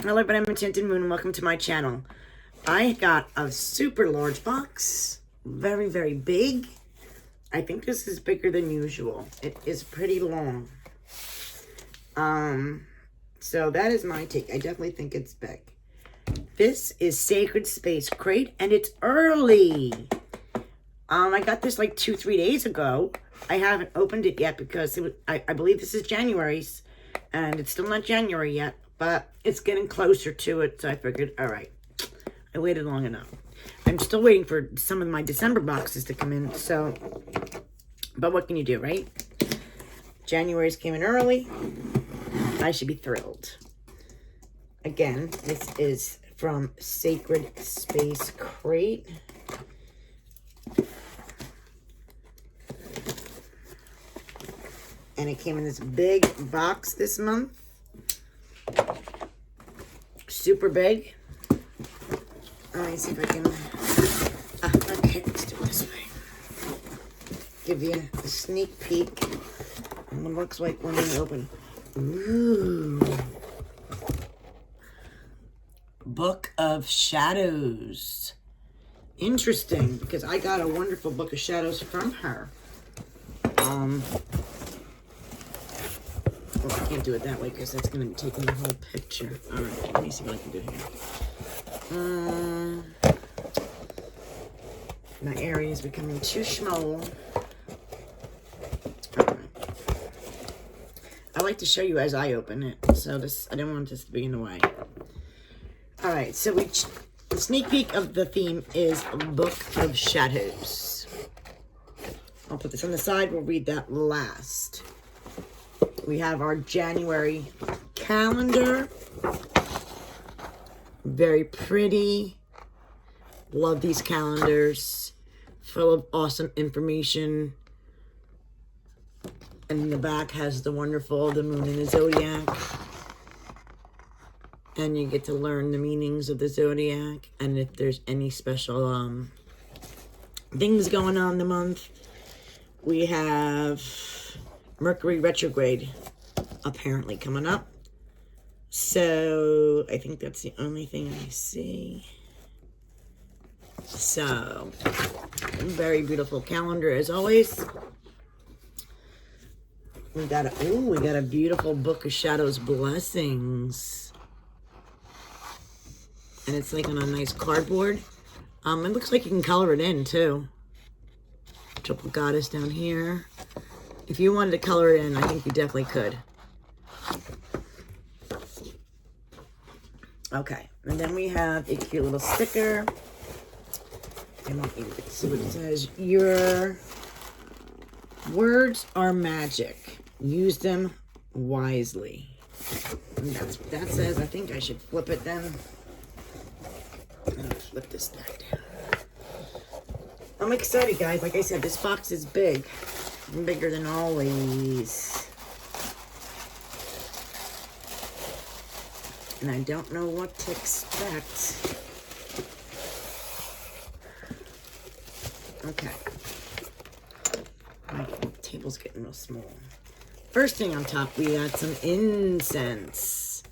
Hello, everybody, I'm Enchanted Moon, and welcome to my channel. I got a super large box, very, very big. I think this is bigger than usual. It is pretty long. So that is my take. I definitely think it's big. This is Sacred Space Crate, and it's early. I got this like 2-3 days ago. I haven't opened it yet because I believe this is January's, and it's still not January yet. But it's getting closer to it, so I figured, all right, I waited long enough. I'm still waiting for some of my December boxes to come in, so, but what can you do, right? January's came in early. I should be thrilled. Again, this is from Sacred Space Crate. And it came in this big box this month. Super big. Let me see if I can. Okay, let's do it this way. Give you a sneak peek. And what it looks like when they open. Ooh. Book of Shadows. Interesting, because I got a wonderful Book of Shadows from her. Well, I can't do it that way because that's going to be taking the whole picture. All right, let me see what I can do here. My area is becoming too small. All right. I like to show you as I open it, so I don't want this to be in the way. All right, so the sneak peek of the theme is Book of Shadows. I'll put this on the side. We'll read that last. We have our January calendar. Very pretty. Love these calendars. Full of awesome information. And in the back has the wonderful, the moon and the zodiac. And you get to learn the meanings of the zodiac. And if there's any special things going on in the month. We have Mercury retrograde apparently coming up. So I think that's the only thing I see. So very beautiful calendar as always. We got a beautiful Book of Shadows blessings. And it's like on a nice cardboard. It looks like you can color it in too. Triple goddess down here. If you wanted to color it in, I think you definitely could. Okay, and then we have a cute little sticker. I want you to see what it says. Your words are magic. Use them wisely. And that's what that says. I think I should flip it then. I'm gonna flip this back down. I'm excited, guys. Like I said, this box is big. Bigger than always. And I don't know what to expect. Okay. My table's getting real small. First thing on top, we got some incense.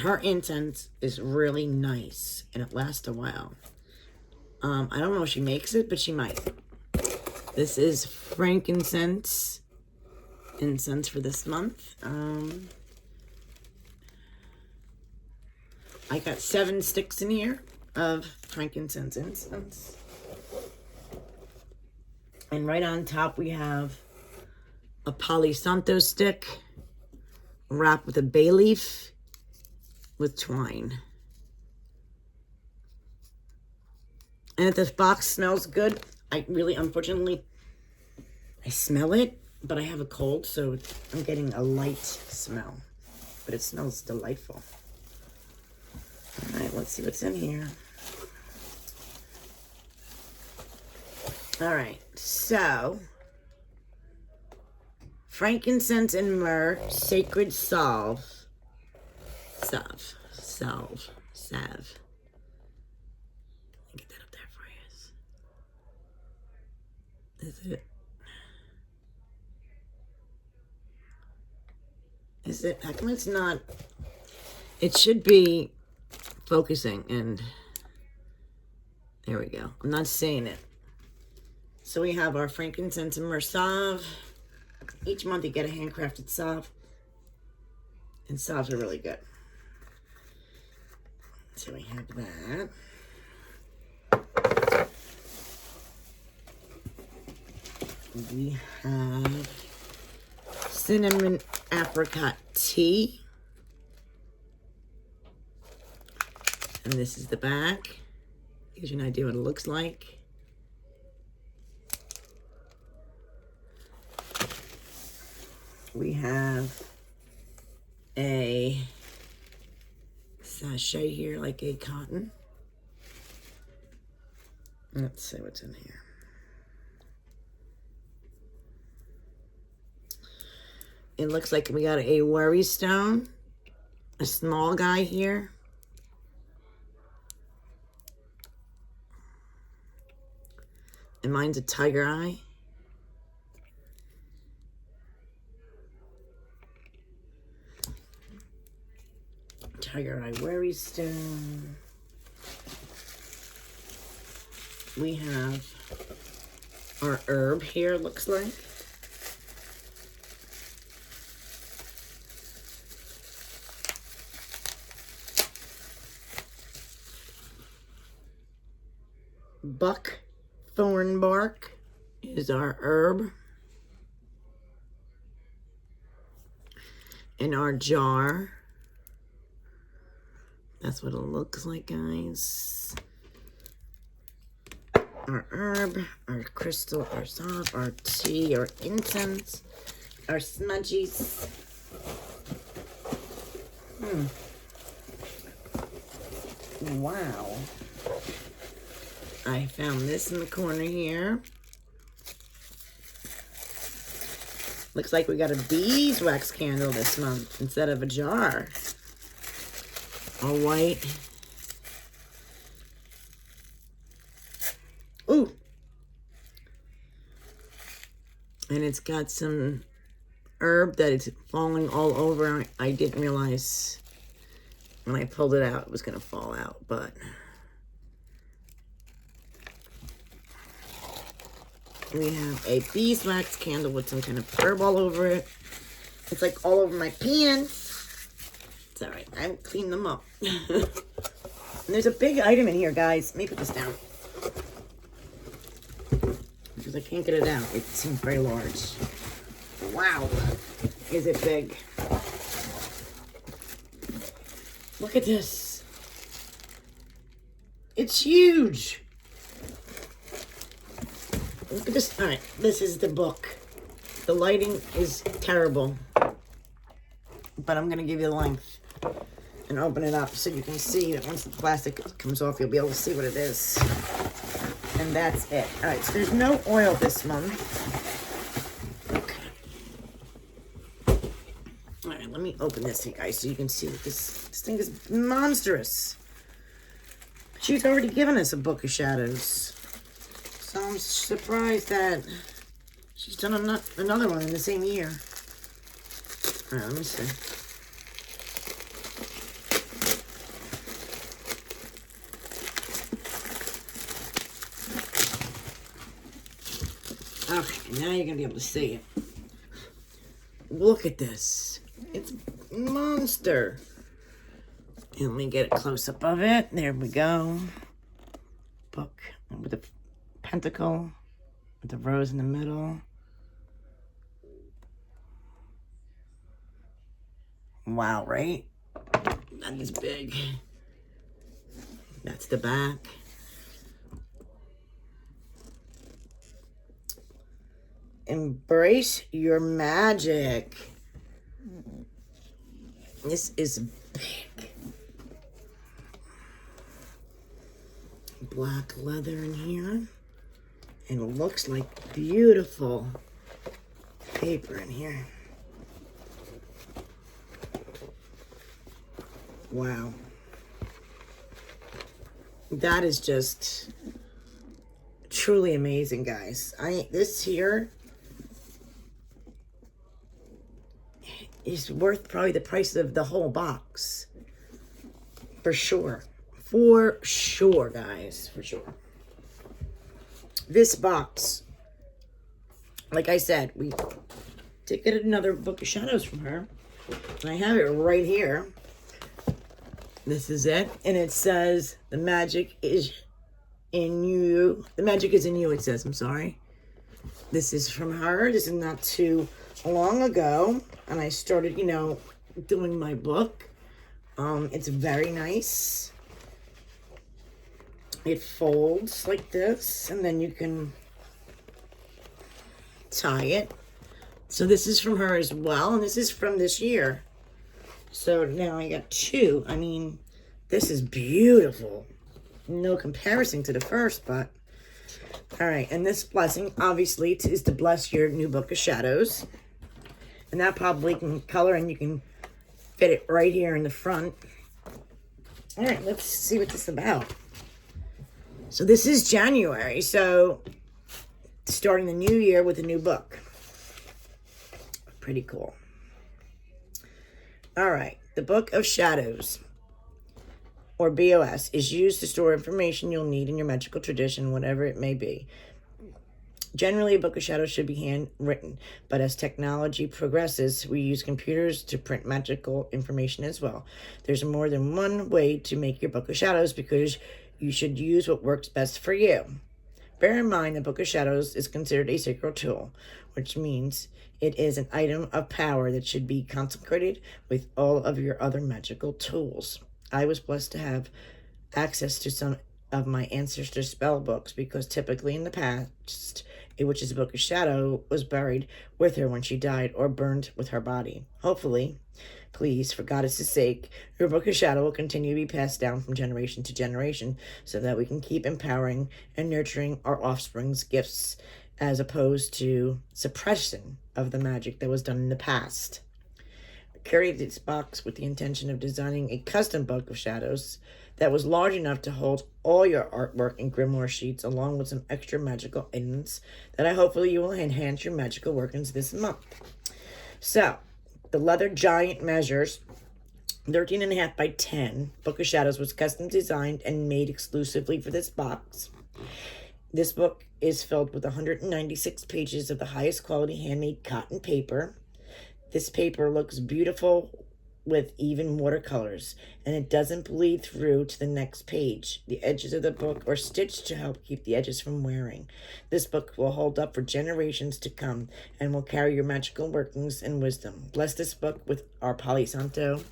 Her incense is really nice, and it lasts a while. I don't know if she makes it, but she might. This is frankincense incense for this month. I got 7 sticks in here of frankincense incense. And right on top we have a Palo Santo stick wrapped with a bay leaf with twine. And if this box smells good, unfortunately, I smell it, but I have a cold, so I'm getting a light smell. But it smells delightful. All right, let's see what's in here. All right, so frankincense and myrrh, sacred salve. Salve. Get that up there for you. Is it? Is it? How come it's not? It should be focusing, and there we go. I'm not saying it. So we have our frankincense and myrrh salve. Each month you get a handcrafted salve. And salves are really good. So we have that. We have cinnamon apricot tea. And this is the back. Gives you an idea what it looks like. We have a sachet here, like a cotton. Let's see what's in here. It looks like we got a worry stone, a small guy here. And mine's a tiger eye. Tiger eye worry stone. We have our herb here, looks like. Buckthorn bark is our herb. In our jar. That's what it looks like, guys. Our herb, our crystal, our salve, our tea, our incense, our smudgies. Wow. I found this in the corner here. Looks like we got a beeswax candle this month instead of a jar. All white. Ooh. And it's got some herb that is falling all over. I didn't realize when I pulled it out it was going to fall out, but we have a beeswax candle with some kind of herb all over it. It's like all over my pants. It's all right. I will clean them up. And there's a big item in here, guys. Let me put this down. Because I can't get it out. It seems very large. Wow. Is it big? Look at this. It's huge. Look at this. All right. This is the book. The lighting is terrible. But I'm going to give you the length. And open it up so you can see that once the plastic comes off, you'll be able to see what it is. And that's it. All right, so there's no oil this month. Okay. All right, let me open this, you guys, so you can see that this thing is monstrous. But she's already given us a book of shadows. So I'm surprised that she's done another one in the same year. All right, let me see. Okay, now you're going to be able to see it. Look at this. It's a monster. And let me get a close-up of it. There we go. Book with the pentacle, with the rose in the middle. Wow, right? That is big. That's the back. Embrace your magic. This is big. Black leather in here. And it looks like beautiful paper in here. Wow. That is just truly amazing, guys. This here is worth probably the price of the whole box. For sure. For sure, guys. For sure. This box, like I said, we did get another Book of Shadows from her. And I have it right here. This is it. And it says, the magic is in you. The magic is in you, it says. I'm sorry. This is from her. This is not too long ago. And I started, doing my book. It's very nice. It folds like this. And then you can tie it. So this is from her as well, and this is from this year. So now I got two. I mean, this is beautiful. No comparison to the first, but... All right, and this blessing, obviously, is to bless your new Book of Shadows. And that probably can color, and you can fit it right here in the front. All right, let's see what this is about. So this is January, so starting the new year with a new book. Pretty cool. All right. The Book of Shadows, or BOS, is used to store information you'll need in your magical tradition, whatever it may be. Generally, a Book of Shadows should be handwritten, but as technology progresses, we use computers to print magical information as well. There's more than one way to make your Book of Shadows because you should use what works best for you. Bear in mind, the Book of Shadows is considered a sacred tool, which means it is an item of power that should be consecrated with all of your other magical tools. I was blessed to have access to some of my ancestors' spell books because typically in the past, a witch's Book of Shadow was buried with her when she died or burned with her body. Hopefully, please, for Goddess's sake, your Book of Shadow will continue to be passed down from generation to generation so that we can keep empowering and nurturing our offspring's gifts as opposed to suppression of the magic that was done in the past. I carried this box with the intention of designing a custom Book of Shadows that was large enough to hold all your artwork and grimoire sheets along with some extra magical items that I hopefully you will enhance your magical workings this month. So, the leather giant measures 13.5 by 10. Book of Shadows was custom designed and made exclusively for this box. This book is filled with 196 pages of the highest quality handmade cotton paper. This paper looks beautiful with even watercolors, and it doesn't bleed through to the next page. The edges of the book are stitched to help keep the edges from wearing. This book will hold up for generations to come and will carry your magical workings and wisdom. Bless this book with our Palo Santo.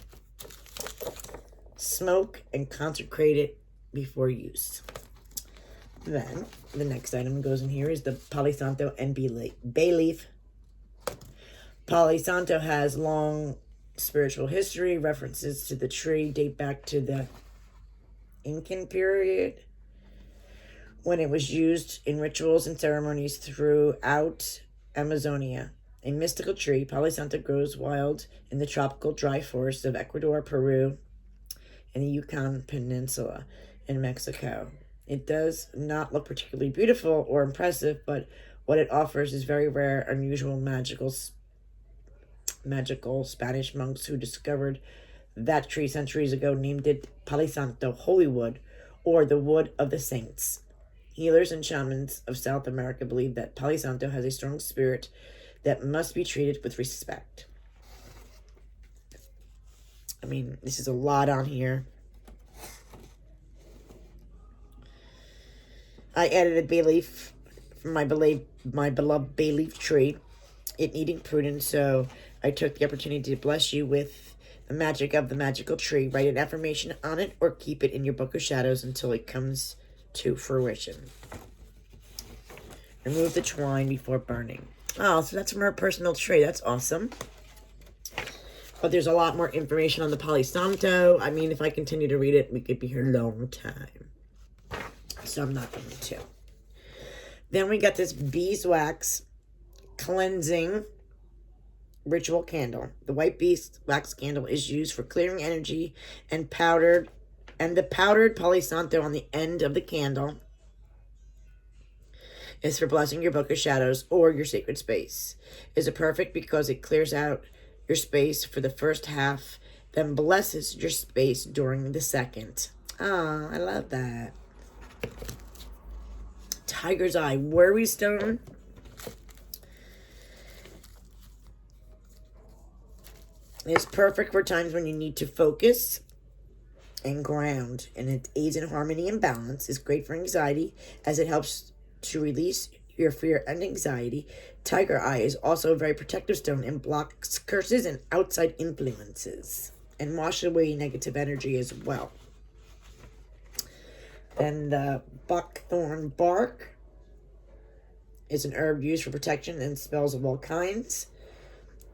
Smoke and consecrate it before use. Then, the next item goes in here is the Palo Santo and bay leaf. Palo Santo has long spiritual history. References to the tree date back to the Incan period, when it was used in rituals and ceremonies throughout Amazonia. A mystical tree, Palo Santo grows wild in the tropical dry forests of Ecuador, Peru, and the Yucatan Peninsula in Mexico. It does not look particularly beautiful or impressive, but what it offers is very rare, unusual, magical Spanish monks who discovered that tree centuries ago named it Palo Santo, holy wood, or the wood of the saints. Healers and shamans of South America believe that Palo Santo has a strong spirit that must be treated with respect. I mean, this is a lot on here. I added a bay leaf from my beloved bay leaf tree. It needing prudence, so I took the opportunity to bless you with the magic of the magical tree. Write an affirmation on it or keep it in your Book of Shadows until it comes to fruition. Remove the twine before burning. Oh, so that's from her personal tree. That's awesome. But there's a lot more information on the Palo Santo. I mean, if I continue to read it, we could be here a long time. So I'm not going to. Then we got this beeswax cleansing ritual candle. The white beeswax candle is used for clearing energy and the powdered Palo Santo on the end of the candle is for blessing your Book of Shadows or your sacred space. Is it perfect because it clears out your space for the first half, then blesses your space during the second. Oh, I love that. Tiger's Eye Worry Stone. It's perfect for times when you need to focus and ground, and it aids in harmony and balance. It's great for anxiety as it helps to release your fear and anxiety. Tiger Eye is also a very protective stone and blocks curses and outside influences and washes away negative energy as well. Then the buckthorn bark is an herb used for protection and spells of all kinds.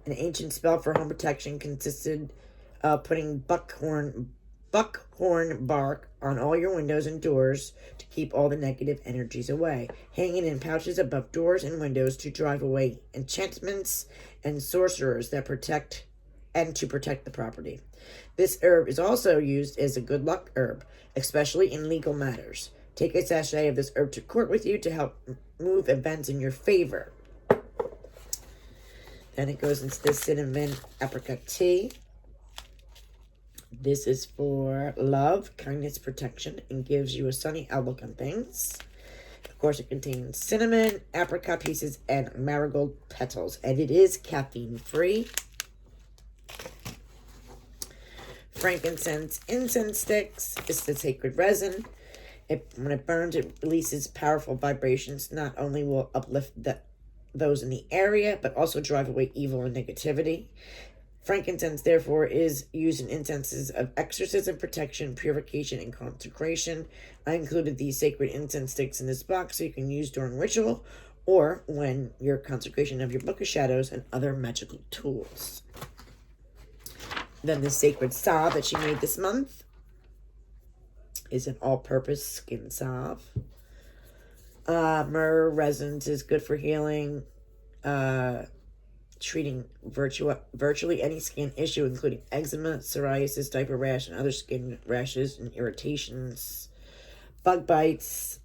An ancient spell for home protection consisted of putting buckhorn bark on all your windows and doors to keep all the negative energies away. Hanging in pouches above doors and windows to drive away enchantments and sorcerers that protect the property. This herb is also used as a good luck herb, especially in legal matters. Take a sachet of this herb to court with you to help move events in your favor. Then it goes into the cinnamon apricot tea. This is for love, kindness, protection, and gives you a sunny outlook on things. Of course, it contains cinnamon, apricot pieces, and marigold petals, and it is caffeine-free. Frankincense incense sticks. It's the sacred resin. When it burns, it releases powerful vibrations. Not only will uplift those in the area, but also drive away evil and negativity. Frankincense, therefore, is used in incenses of exorcism, protection, purification, and consecration. I included these sacred incense sticks in this box so you can use during ritual or when your consecration of your Book of Shadows and other magical tools. Then the sacred salve that she made this month is an all-purpose skin salve. Myrrh resins is good for healing, treating virtually any skin issue, including eczema, psoriasis, diaper rash, and other skin rashes and irritations. Bug bites,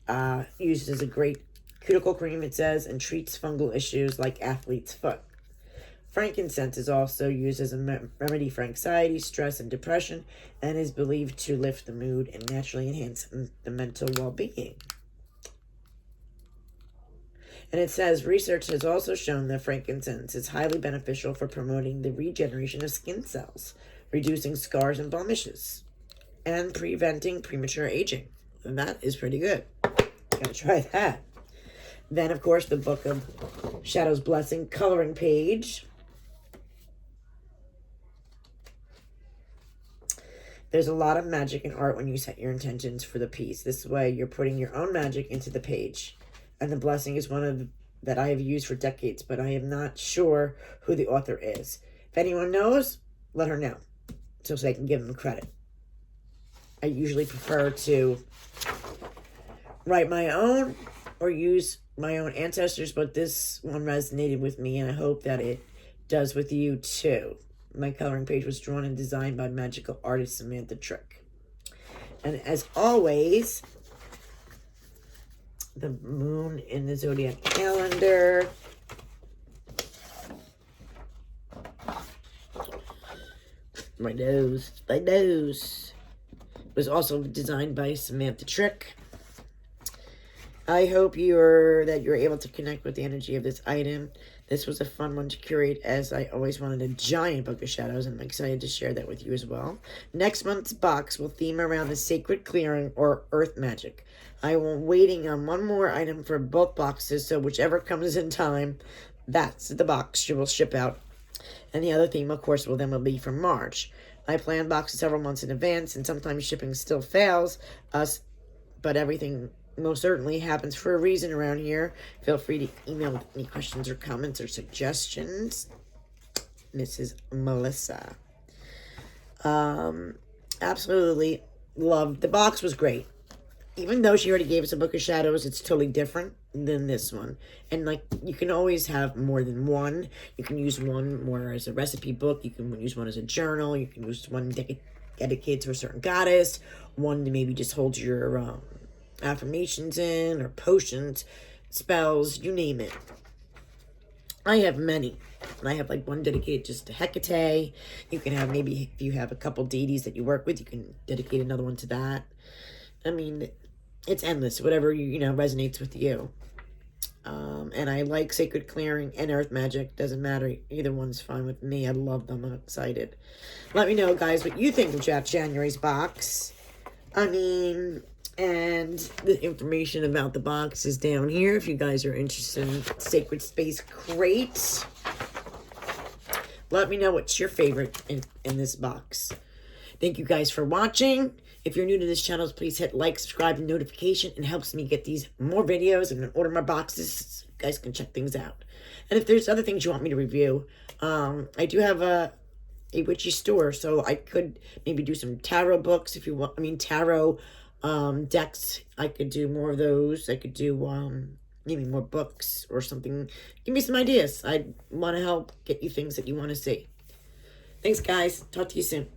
used as a great cuticle cream, it says, and treats fungal issues like athlete's foot. Frankincense is also used as a remedy for anxiety, stress, and depression, and is believed to lift the mood and naturally enhance the mental well-being. And it says, research has also shown that frankincense is highly beneficial for promoting the regeneration of skin cells, reducing scars and blemishes, and preventing premature aging. And that is pretty good. Gotta try that. Then, of course, the Book of Shadows Blessing coloring page. There's a lot of magic in art when you set your intentions for the piece. This way, you're putting your own magic into the page. And the blessing is one that I have used for decades, but I am not sure who the author is. If anyone knows, let her know, so I can give them credit. I usually prefer to write my own or use my own ancestors, but this one resonated with me, and I hope that it does with you too. My coloring page was drawn and designed by magical artist Samantha Trick. And as always, the moon in the zodiac calendar. My nose. It was also designed by Samantha Trick. I hope you're able to connect with the energy of this item. This was a fun one to curate, as I always wanted a giant Book of Shadows, and I'm excited to share that with you as well. Next month's box will theme around the sacred clearing or earth magic. I am waiting on one more item for both boxes, so whichever comes in time, that's the box she will ship out. And the other theme, of course, will be for March. I plan boxes several months in advance, and sometimes shipping still fails us, but everything most certainly happens for a reason around here. Feel free to email with any questions or comments or suggestions. Mrs. Melissa. Absolutely loved. The box was great. Even though she already gave us a Book of Shadows, it's totally different than this one. And, like, you can always have more than one. You can use one more as a recipe book. You can use one as a journal. You can use one dedicated to a certain goddess. One to maybe just hold your affirmations in, or potions, spells, you name it. I have many. And I have like one dedicated just to Hecate. You can have maybe if you have a couple deities that you work with, you can dedicate another one to that. I mean, it's endless. Whatever you know resonates with you. And I like sacred clearing and earth magic. Doesn't matter. Either one's fine with me. I love them. I'm excited. Let me know, guys, what you think of January's box. I mean, and the information about the box is down here if you guys are interested in Sacred Space Crate. Let me know what's your favorite in this box. Thank you guys for watching. If you're new to this channel, please hit like, subscribe, and notification. It helps me get these more videos and order more boxes so you guys can check things out. And if there's other things you want me to review, I do have a witchy store, so I could maybe do some tarot books if you want. I mean, tarot decks. I could do more of those. I could do maybe more books or something. Give me some ideas. I want to help get you things that you want to see. Thanks, guys. Talk to you soon.